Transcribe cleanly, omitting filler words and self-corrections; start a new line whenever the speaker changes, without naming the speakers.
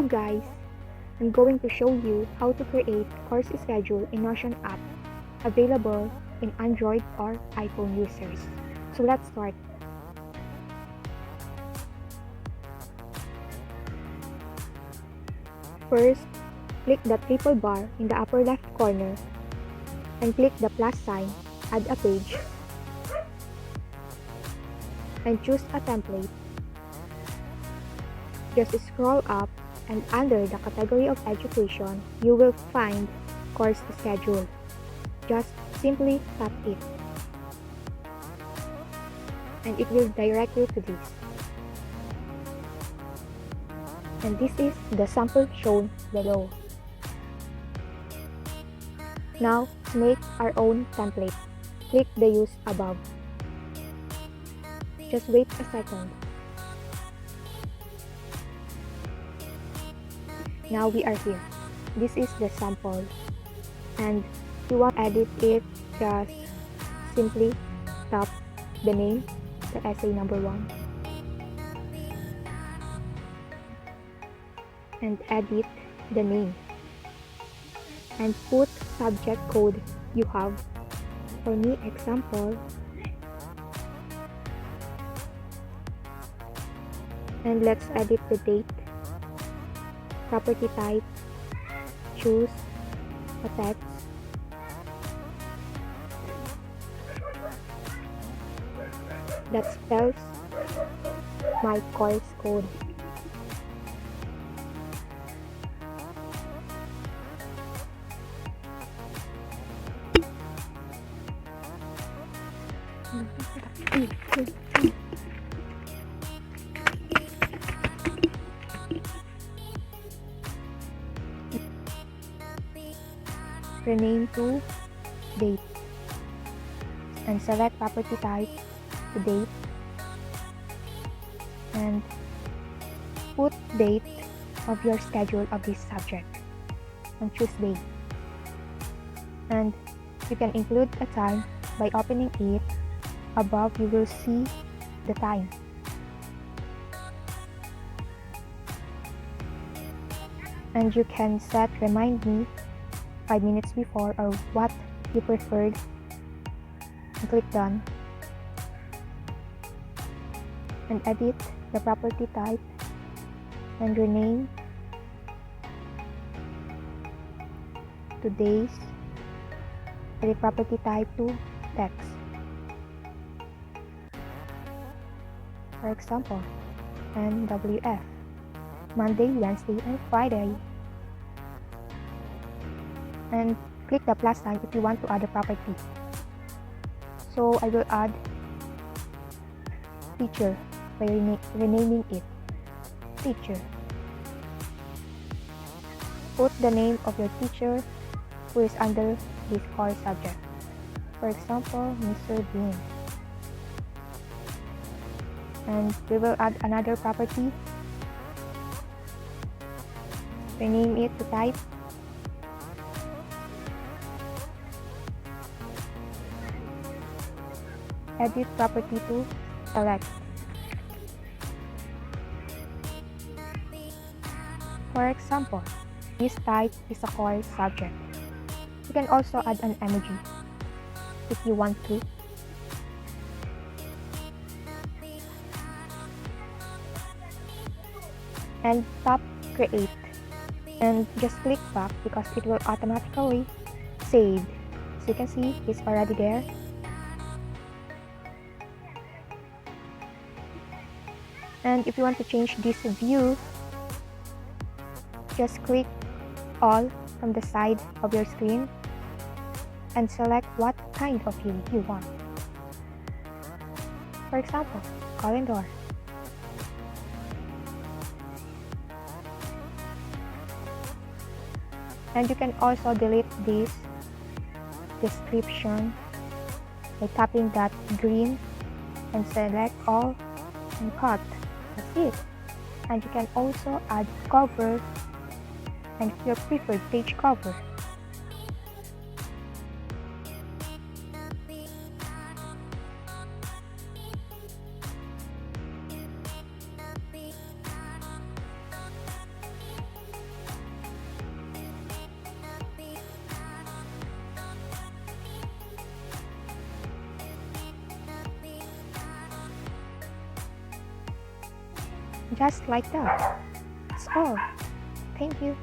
Hello guys! I'm going to show you how to create course schedule in Notion app available in Android or iPhone users. So let's start. First, click the triple bar in the upper left corner and click the plus sign, add a page, and choose a template. Just scroll up and under the category of education, you will find course schedule. Just simply tap it. And it will direct you to this. And this is the sample shown below. Now, let's make our own template. Click the use above. Just wait a second. Now we are here. This is the sample. And if you want to edit it, just simply tap the name, the essay number 1. And edit the name. And put subject code you have. For me, example. And let's edit the date. Property type, choose a text, that spells my course code. Rename to date and select property type to date and put date of your schedule of this subject and choose date. And you can include a time by opening it. Above you will see the time. And you can set remind me 5 minutes before or what you preferred and click done and edit the property type and rename to days, edit property type to text. For example, NWF, Monday, Wednesday, and Friday. And click the plus sign if you want to add a property. So I will add teacher by renaming it teacher. Put the name of your teacher who is under this course subject. For example, Mr. Bean. And we will add another property. Rename it to type. Edit property to select. For example, this type is a course subject. You can also add an emoji if you want to. And tap create. And just click back because it will automatically save. As you can see, it's already there. And if you want to change this view, just click all from the side of your screen and select what kind of view you want. For example, calendar. And you can also delete this description by tapping that green and select all and cut. That's it. And you can also add cover and your preferred page cover. Just like that. That's all. Thank you.